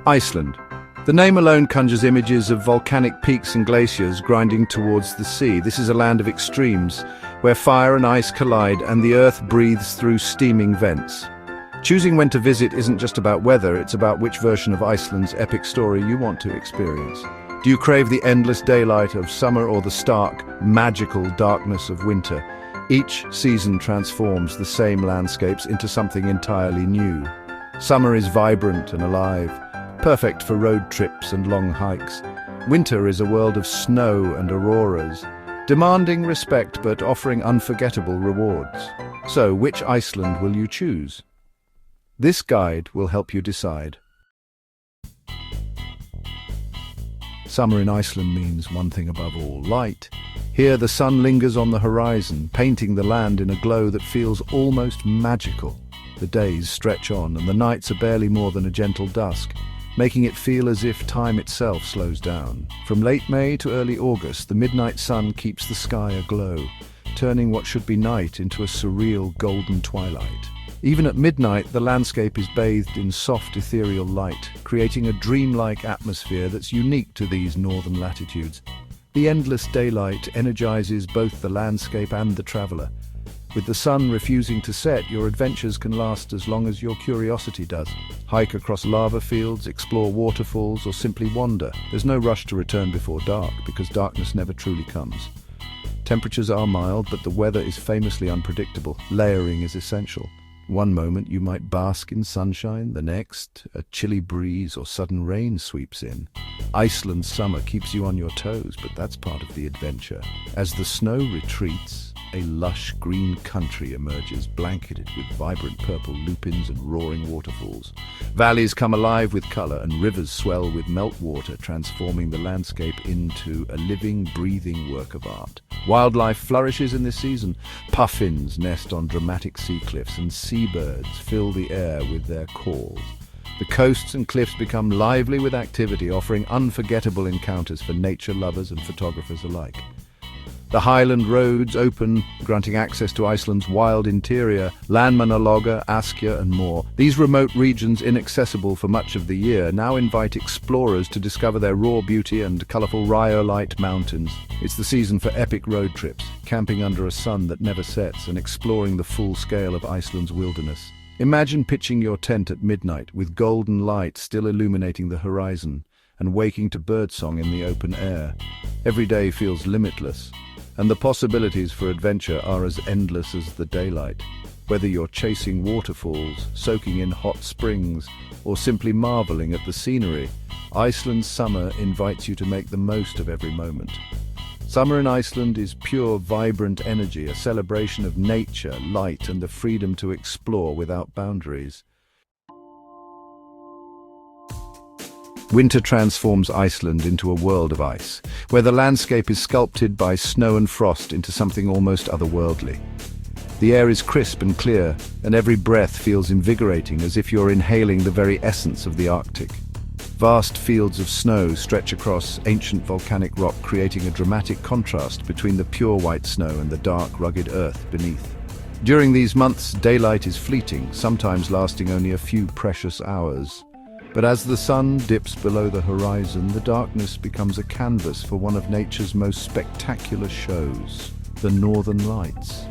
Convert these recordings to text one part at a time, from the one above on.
Iceland. The name alone conjures images of volcanic peaks and glaciers grinding towards the sea. This is a land of extremes, where fire and ice collide and the earth breathes through steaming vents. Choosing when to visit isn't just about weather, it's about which version of Iceland's epic story you want to experience. Do you crave the endless daylight of summer or the stark, magical darkness of winter? Each season transforms the same landscapes into something entirely new. Summer is vibrant and alive, perfect for road trips and long hikes. Winter is a world of snow and auroras, demanding respect but offering unforgettable rewards. So, which Iceland will you choose? This guide will help you decide. Summer in Iceland means one thing above all: light. Here the sun lingers on the horizon, painting the land in a glow that feels almost magical. The days stretch on and the nights are barely more than a gentle dusk, making it feel as if time itself slows down. From late May to early August, the midnight sun keeps the sky aglow, turning what should be night into a surreal golden twilight. Even at midnight, the landscape is bathed in soft ethereal light, creating a dreamlike atmosphere that's unique to these northern latitudes. The endless daylight energizes both the landscape and the traveler. With the sun refusing to set, your adventures can last as long as your curiosity does. Hike across lava fields, explore waterfalls, or simply wander. There's no rush to return before dark, because darkness never truly comes. Temperatures are mild, but the weather is famously unpredictable. Layering is essential. One moment you might bask in sunshine, the next, a chilly breeze or sudden rain sweeps in. Iceland's summer keeps you on your toes, but that's part of the adventure. As the snow retreats, a lush green country emerges, blanketed with vibrant purple lupins and roaring waterfalls. Valleys come alive with color and rivers swell with meltwater, transforming the landscape into a living, breathing work of art. Wildlife flourishes in this season. Puffins nest on dramatic sea cliffs and seabirds fill the air with their calls. The coasts and cliffs become lively with activity, offering unforgettable encounters for nature lovers and photographers alike. The highland roads open, granting access to Iceland's wild interior, Landmannalaugar, Askja and more. These remote regions, inaccessible for much of the year, now invite explorers to discover their raw beauty and colourful rhyolite mountains. It's the season for epic road trips, camping under a sun that never sets and exploring the full scale of Iceland's wilderness. Imagine pitching your tent at midnight with golden light still illuminating the horizon and waking to birdsong in the open air. Every day feels limitless, and the possibilities for adventure are as endless as the daylight. Whether you're chasing waterfalls, soaking in hot springs, or simply marveling at the scenery, Iceland's summer invites you to make the most of every moment. Summer in Iceland is pure, vibrant energy, a celebration of nature, light, and the freedom to explore without boundaries. Winter transforms Iceland into a world of ice, where the landscape is sculpted by snow and frost into something almost otherworldly. The air is crisp and clear, and every breath feels invigorating, as if you're inhaling the very essence of the Arctic. Vast fields of snow stretch across ancient volcanic rock, creating a dramatic contrast between the pure white snow and the dark, rugged earth beneath. During these months, daylight is fleeting, sometimes lasting only a few precious hours. But as the sun dips below the horizon, the darkness becomes a canvas for one of nature's most spectacular shows, the Northern Lights.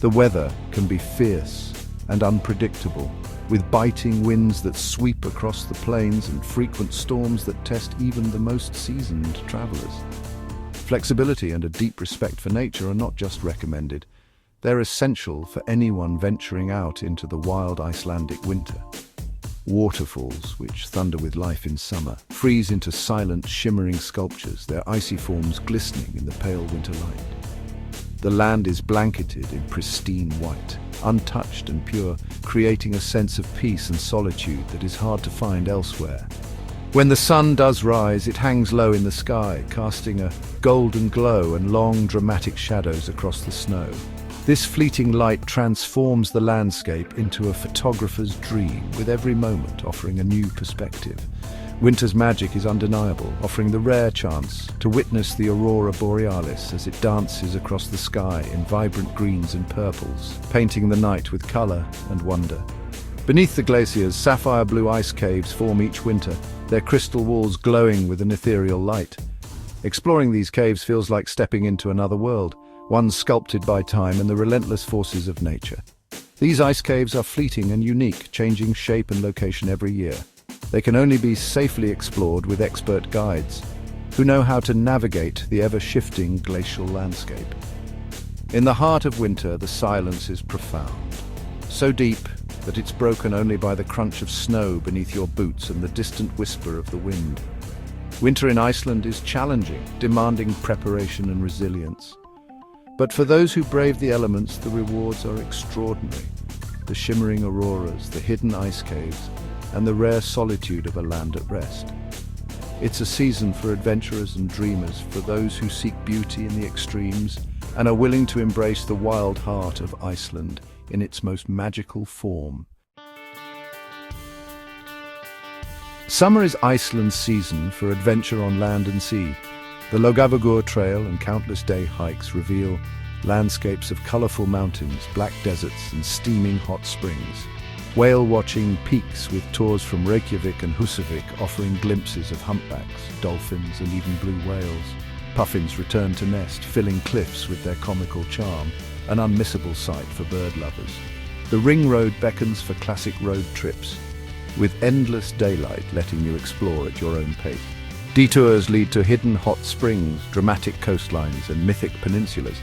The weather can be fierce and unpredictable, with biting winds that sweep across the plains and frequent storms that test even the most seasoned travelers. Flexibility and a deep respect for nature are not just recommended, they're essential for anyone venturing out into the wild Icelandic winter. Waterfalls, which thunder with life in summer, freeze into silent, shimmering sculptures, their icy forms glistening in the pale winter light. The land is blanketed in pristine white, untouched and pure, creating a sense of peace and solitude that is hard to find elsewhere. When the sun does rise, it hangs low in the sky, casting a golden glow and long, dramatic shadows across the snow. This fleeting light transforms the landscape into a photographer's dream, with every moment offering a new perspective. Winter's magic is undeniable, offering the rare chance to witness the Aurora Borealis as it dances across the sky in vibrant greens and purples, painting the night with color and wonder. Beneath the glaciers, sapphire blue ice caves form each winter, their crystal walls glowing with an ethereal light. Exploring these caves feels like stepping into another world, one sculpted by time and the relentless forces of nature. These ice caves are fleeting and unique, changing shape and location every year. They can only be safely explored with expert guides, who know how to navigate the ever-shifting glacial landscape. In the heart of winter, the silence is profound, so deep that it's broken only by the crunch of snow beneath your boots and the distant whisper of the wind. Winter in Iceland is challenging, demanding preparation and resilience. But for those who brave the elements, the rewards are extraordinary. The shimmering auroras, the hidden ice caves, and the rare solitude of a land at rest. It's a season for adventurers and dreamers, for those who seek beauty in the extremes and are willing to embrace the wild heart of Iceland in its most magical form. Summer is Iceland's season for adventure on land and sea. The Laugavegur Trail and countless day hikes reveal landscapes of colorful mountains, black deserts, and steaming hot springs. Whale-watching peaks with tours from Reykjavik and Husavik offering glimpses of humpbacks, dolphins, and even blue whales. Puffins return to nest, filling cliffs with their comical charm, an unmissable sight for bird lovers. The ring road beckons for classic road trips, with endless daylight letting you explore at your own pace. Detours lead to hidden hot springs, dramatic coastlines, and mythic peninsulas.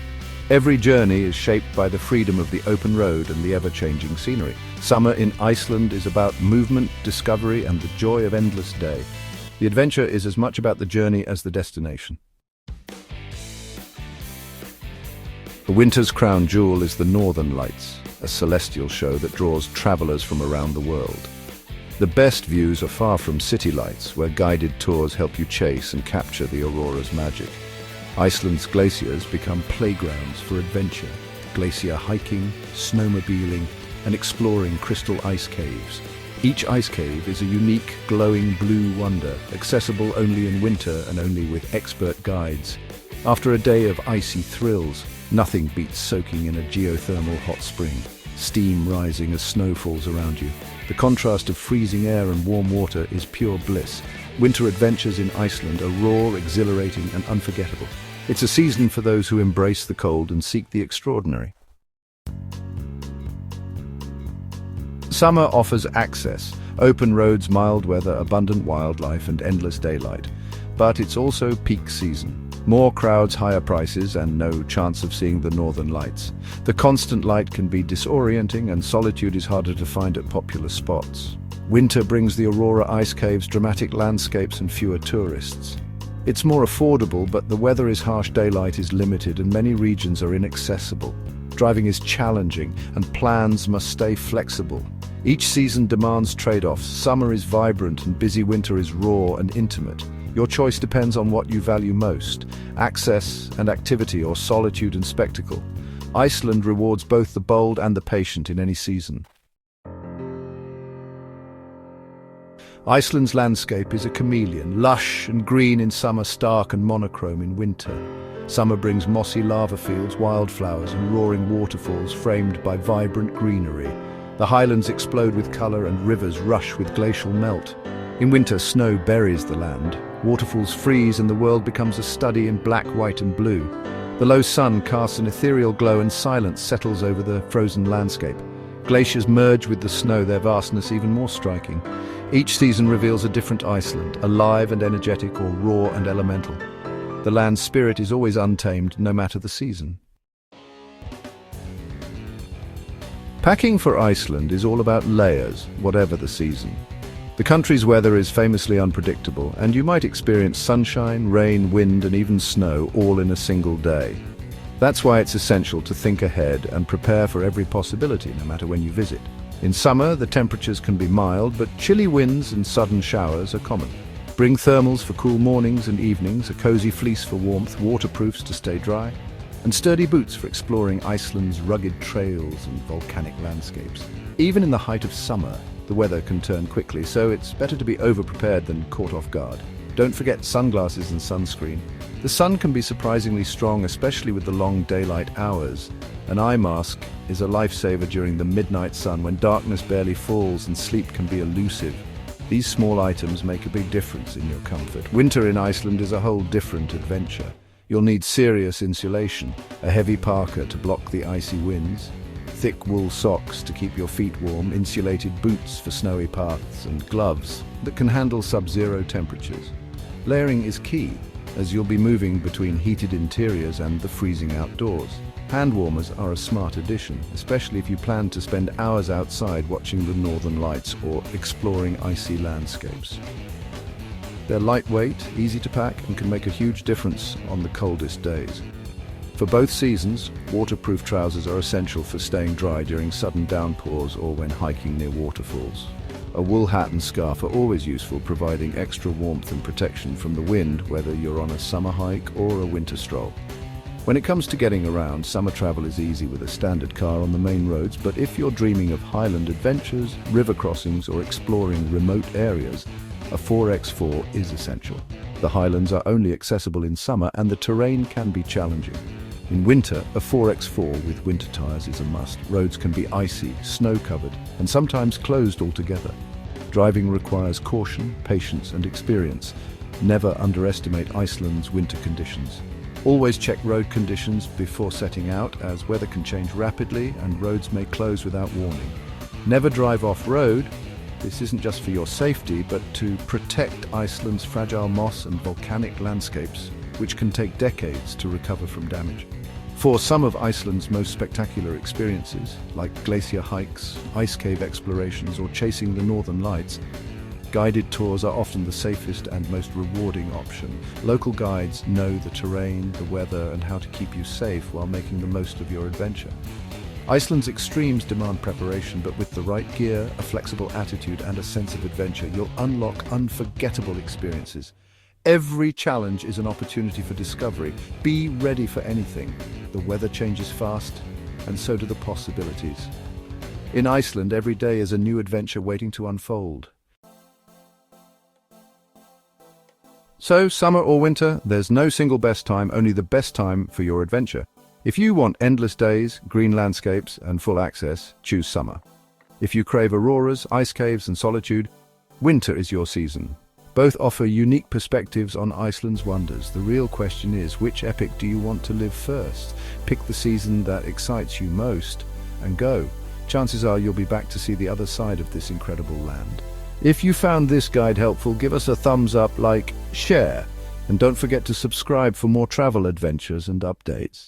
Every journey is shaped by the freedom of the open road and the ever-changing scenery. Summer in Iceland is about movement, discovery, and the joy of endless day. The adventure is as much about the journey as the destination. The winter's crown jewel is the Northern Lights, a celestial show that draws travelers from around the world. The best views are far from city lights, where guided tours help you chase and capture the aurora's magic. Iceland's glaciers become playgrounds for adventure, glacier hiking, snowmobiling, and exploring crystal ice caves. Each ice cave is a unique, glowing blue wonder, accessible only in winter and only with expert guides. After a day of icy thrills, nothing beats soaking in a geothermal hot spring, steam rising as snow falls around you. The contrast of freezing air and warm water is pure bliss. Winter adventures in Iceland are raw, exhilarating, and unforgettable. It's a season for those who embrace the cold and seek the extraordinary. Summer offers access, open roads, mild weather, abundant wildlife, and endless daylight. But it's also peak season. More crowds, higher prices, and no chance of seeing the northern lights. The constant light can be disorienting, and solitude is harder to find at popular spots. Winter brings the Aurora ice caves, dramatic landscapes, and fewer tourists. It's more affordable, but the weather is harsh, daylight is limited, and many regions are inaccessible. Driving is challenging, and plans must stay flexible. Each season demands trade-offs. Summer is vibrant, and busy winter is raw and intimate. Your choice depends on what you value most, access and activity or solitude and spectacle. Iceland rewards both the bold and the patient in any season. Iceland's landscape is a chameleon, lush and green in summer, stark and monochrome in winter. Summer brings mossy lava fields, wildflowers and roaring waterfalls framed by vibrant greenery. The highlands explode with color and rivers rush with glacial melt. In winter, snow buries the land. Waterfalls freeze and the world becomes a study in black, white and blue. The low sun casts an ethereal glow and silence settles over the frozen landscape. Glaciers merge with the snow, their vastness even more striking. Each season reveals a different Iceland, alive and energetic or raw and elemental. The land's spirit is always untamed, no matter the season. Packing for Iceland is all about layers, whatever the season. The country's weather is famously unpredictable, and you might experience sunshine, rain, wind, and even snow all in a single day. That's why it's essential to think ahead and prepare for every possibility, no matter when you visit. In summer, the temperatures can be mild, but chilly winds and sudden showers are common. Bring thermals for cool mornings and evenings, a cozy fleece for warmth, waterproofs to stay dry, and sturdy boots for exploring Iceland's rugged trails and volcanic landscapes. Even in the height of summer, the weather can turn quickly, so it's better to be over-prepared than caught off guard. Don't forget sunglasses and sunscreen. The sun can be surprisingly strong, especially with the long daylight hours. An eye mask is a lifesaver during the midnight sun when darkness barely falls and sleep can be elusive. These small items make a big difference in your comfort. Winter in Iceland is a whole different adventure. You'll need serious insulation, a heavy parka to block the icy winds, thick wool socks to keep your feet warm, insulated boots for snowy paths, and gloves that can handle sub-zero temperatures. Layering is key, as you'll be moving between heated interiors and the freezing outdoors. Hand warmers are a smart addition, especially if you plan to spend hours outside watching the northern lights or exploring icy landscapes. They're lightweight, easy to pack, and can make a huge difference on the coldest days. For both seasons, waterproof trousers are essential for staying dry during sudden downpours or when hiking near waterfalls. A wool hat and scarf are always useful, providing extra warmth and protection from the wind, whether you're on a summer hike or a winter stroll. When it comes to getting around, summer travel is easy with a standard car on the main roads, but if you're dreaming of highland adventures, river crossings, or exploring remote areas, a 4x4 is essential. The highlands are only accessible in summer and the terrain can be challenging. In winter, a 4x4 with winter tires is a must. Roads can be icy, snow-covered, and sometimes closed altogether. Driving requires caution, patience, and experience. Never underestimate Iceland's winter conditions. Always check road conditions before setting out, as weather can change rapidly and roads may close without warning. Never drive off-road. This isn't just for your safety, but to protect Iceland's fragile moss and volcanic landscapes, which can take decades to recover from damage. For some of Iceland's most spectacular experiences, like glacier hikes, ice cave explorations, or chasing the northern lights, guided tours are often the safest and most rewarding option. Local guides know the terrain, the weather, and how to keep you safe while making the most of your adventure. Iceland's extremes demand preparation, but with the right gear, a flexible attitude, and a sense of adventure, you'll unlock unforgettable experiences. Every challenge is an opportunity for discovery. Be ready for anything. The weather changes fast, and so do the possibilities. In Iceland, every day is a new adventure waiting to unfold. So, summer or winter, there's no single best time, only the best time for your adventure. If you want endless days, green landscapes, and full access, choose summer. If you crave auroras, ice caves, and solitude, winter is your season. Both offer unique perspectives on Iceland's wonders. The real question is, which epic do you want to live first? Pick the season that excites you most and go. Chances are you'll be back to see the other side of this incredible land. If you found this guide helpful, give us a thumbs up, like, share, and don't forget to subscribe for more travel adventures and updates.